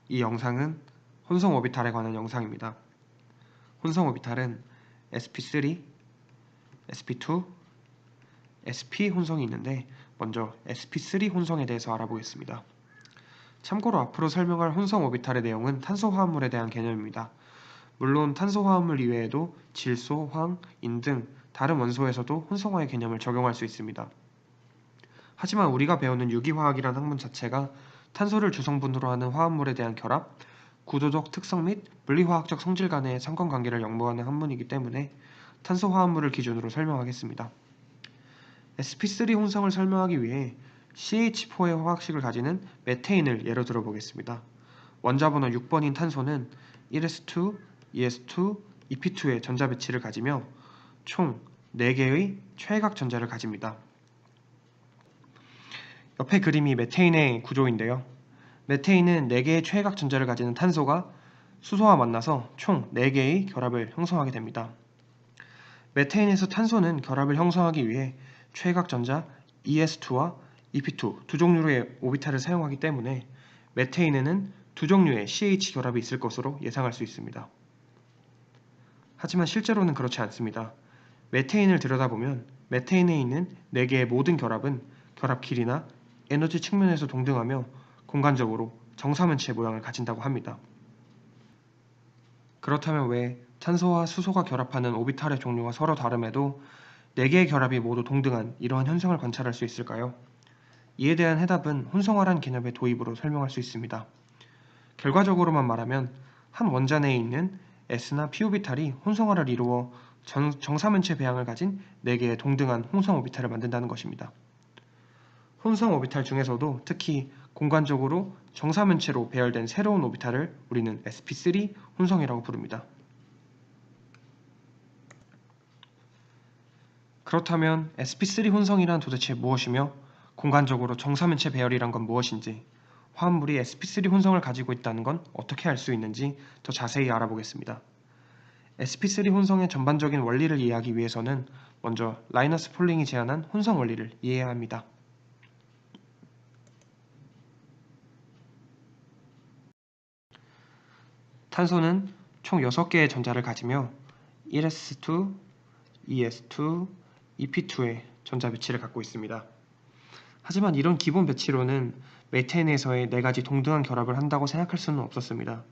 이 영상은 혼성 오비탈에 관한 영상입니다. 혼성 오비탈은 sp3, sp2, sp 혼성이 있는데 먼저 sp3 혼성에 대해서 알아보겠습니다. 참고로 앞으로 설명할 혼성 오비탈의 내용은 탄소화합물에 대한 개념입니다. 물론 탄소화합물 이외에도 질소, 황, 인 등 다른 원소에서도 혼성화의 개념을 적용할 수 있습니다. 하지만 우리가 배우는 유기화학이란 학문 자체가 탄소를 주성분으로 하는 화합물에 대한 결합, 구조적 특성 및 물리화학적 성질 간의 상관관계를 연구하는 학문이기 때문에 탄소 화합물을 기준으로 설명하겠습니다. sp3 혼성을 설명하기 위해 CH4의 화학식을 가지는 메테인을 예로 들어보겠습니다. 원자번호 6번인 탄소는 1s2, 2s2, EP2의 전자 배치를 가지며 총 4개의 최외각 전자를 가집니다. 옆에 그림이 메테인의 구조인데요. 메테인은 4개의 최외각 전자를 가지는 탄소가 수소와 만나서 총 4개의 결합을 형성하게 됩니다. 메테인에서 탄소는 결합을 형성하기 위해 최외각 전자 ES2와 EP2 두 종류의 오비탈을 사용하기 때문에 메테인에는 두 종류의 CH 결합이 있을 것으로 예상할 수 있습니다. 하지만 실제로는 그렇지 않습니다. 메테인을 들여다보면 메테인에 있는 4개의 모든 결합은 결합 길이나 에너지 측면에서 동등하며 공간적으로 정사면체 모양을 가진다고 합니다. 그렇다면 왜 탄소와 수소가 결합하는 오비탈의 종류가 서로 다름에도 4개의 결합이 모두 동등한 이러한 현상을 관찰할 수 있을까요? 이에 대한 해답은 혼성화란 개념의 도입으로 설명할 수 있습니다. 결과적으로만 말하면 한 원자 내에 있는 S나 P 오비탈이 혼성화를 이루어 정사면체 배양을 가진 4개의 동등한 혼성 오비탈을 만든다는 것입니다. 혼성 오비탈 중에서도 특히 공간적으로 정사면체로 배열된 새로운 오비탈을 우리는 sp3 혼성이라고 부릅니다. 그렇다면 sp3 혼성이란 도대체 무엇이며 공간적으로 정사면체 배열이란 건 무엇인지, 화합물이 sp3 혼성을 가지고 있다는 건 어떻게 알 수 있는지 더 자세히 알아보겠습니다. sp3 혼성의 전반적인 원리를 이해하기 위해서는 먼저 라이너스 폴링이 제안한 혼성 원리를 이해해야 합니다. 탄소는 총 6개의 전자를 가지며 1s2, 2s2, EP2의 전자 배치를 갖고 있습니다. 하지만 이런 기본 배치로는 메테인에서의 4가지 동등한 결합을 한다고 생각할 수는 없었습니다.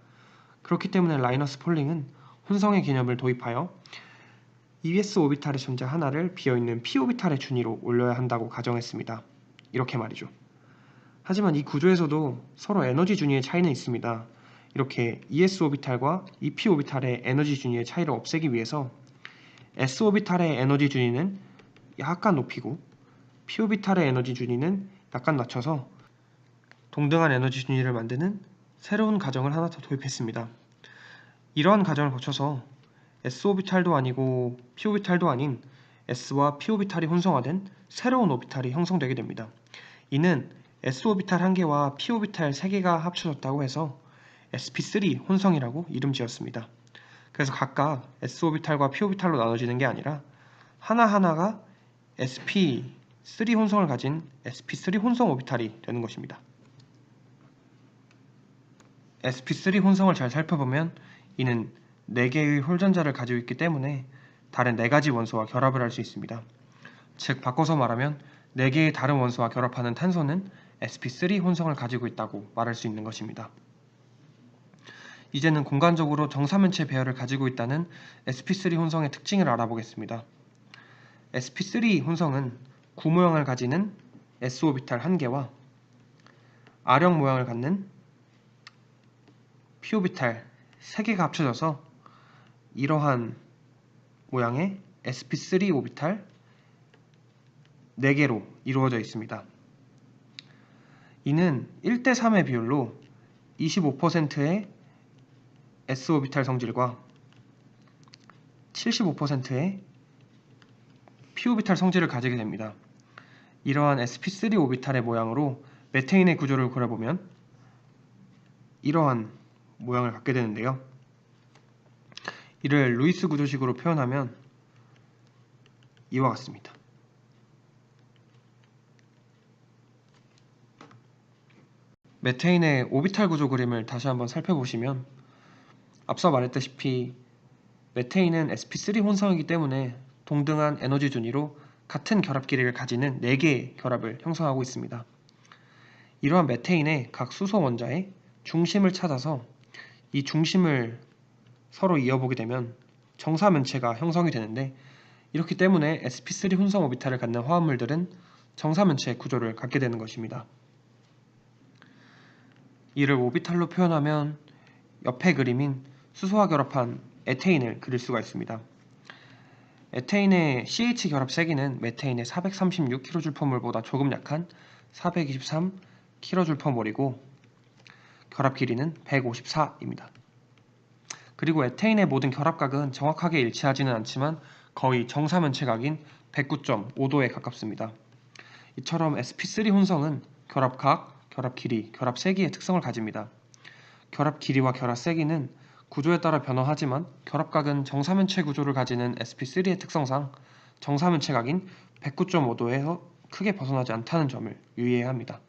그렇기 때문에 라이너스 폴링은 혼성의 개념을 도입하여 ES 오비탈의 전자 하나를 비어있는 P 오비탈의 준위로 올려야 한다고 가정했습니다. 이렇게 말이죠. 하지만 이 구조에서도 서로 에너지 준위의 차이는 있습니다. 이렇게 ES 오비탈과 EP 오비탈의 에너지 준위의 차이를 없애기 위해서 S 오비탈의 에너지 준위는 약간 높이고 P 오비탈의 에너지 준위는 약간 낮춰서 동등한 에너지 준위를 만드는 새로운 가정을 하나 더 도입했습니다. 이러한 가정을 거쳐서 S 오비탈도 아니고 P 오비탈도 아닌 S와 P 오비탈이 혼성화된 새로운 오비탈이 형성되게 됩니다. 이는 S 오비탈 1개와 P 오비탈 3개가 합쳐졌다고 해서 sp3 혼성이라고 이름 지었습니다. 그래서 각각 S 오비탈과 P 오비탈로 나눠지는 게 아니라 하나하나가 sp3 혼성을 가진 sp3 혼성 오비탈이 되는 것입니다. sp3 혼성을 잘 살펴보면 이는 4개의 홀전자를 가지고 있기 때문에 다른 4가지 원소와 결합을 할 수 있습니다. 즉 바꿔서 말하면 4개의 다른 원소와 결합하는 탄소는 sp3 혼성을 가지고 있다고 말할 수 있는 것입니다. 이제는 공간적으로 정사면체 배열을 가지고 있다는 sp3 혼성의 특징을 알아보겠습니다. sp3 혼성은 구모형을 가지는 s오비탈 1개와 R형 모양을 갖는 p오비탈 3개가 합쳐져서 이러한 모양의 sp3 오비탈 4개로 이루어져 있습니다. 이는 1대3의 비율로 25%의 s오비탈 성질과 75%의 p오비탈 성질을 가지게 됩니다. 이러한 sp3 오비탈의 모양으로 메테인의 구조를 그려보면 이러한 모양을 갖게 되는데요. 이를 루이스 구조식으로 표현하면 이와 같습니다. 메테인의 오비탈 구조 그림을 다시 한번 살펴보시면 앞서 말했다시피 메테인은 sp3 혼성이기 때문에 동등한 에너지 준위로 같은 결합 길이를 가지는 4개의 결합을 형성하고 있습니다. 이러한 메테인의 각 수소 원자의 중심을 찾아서 이 중심을 서로 이어보게 되면 정사면체가 형성이 되는데, 이렇기 때문에 sp3 혼성 오비탈을 갖는 화합물들은 정사면체 구조를 갖게 되는 것입니다. 이를 오비탈로 표현하면 옆에 그림인 수소와 결합한 에테인을 그릴 수가 있습니다. 에테인의 CH 결합 세기는 메테인의 436kJ몰보다 조금 약한 423kJ몰이고 결합 길이는 154입니다. 그리고 에테인의 모든 결합각은 정확하게 일치하지는 않지만 거의 정사면체각인 109.5도에 가깝습니다. 이처럼 sp3 혼성은 결합각, 결합 길이, 결합 세기의 특성을 가집니다. 결합 길이와 결합 세기는 구조에 따라 변화하지만 결합각은 정사면체 구조를 가지는 sp3의 특성상 정사면체각인 109.5도에서 크게 벗어나지 않다는 점을 유의해야 합니다.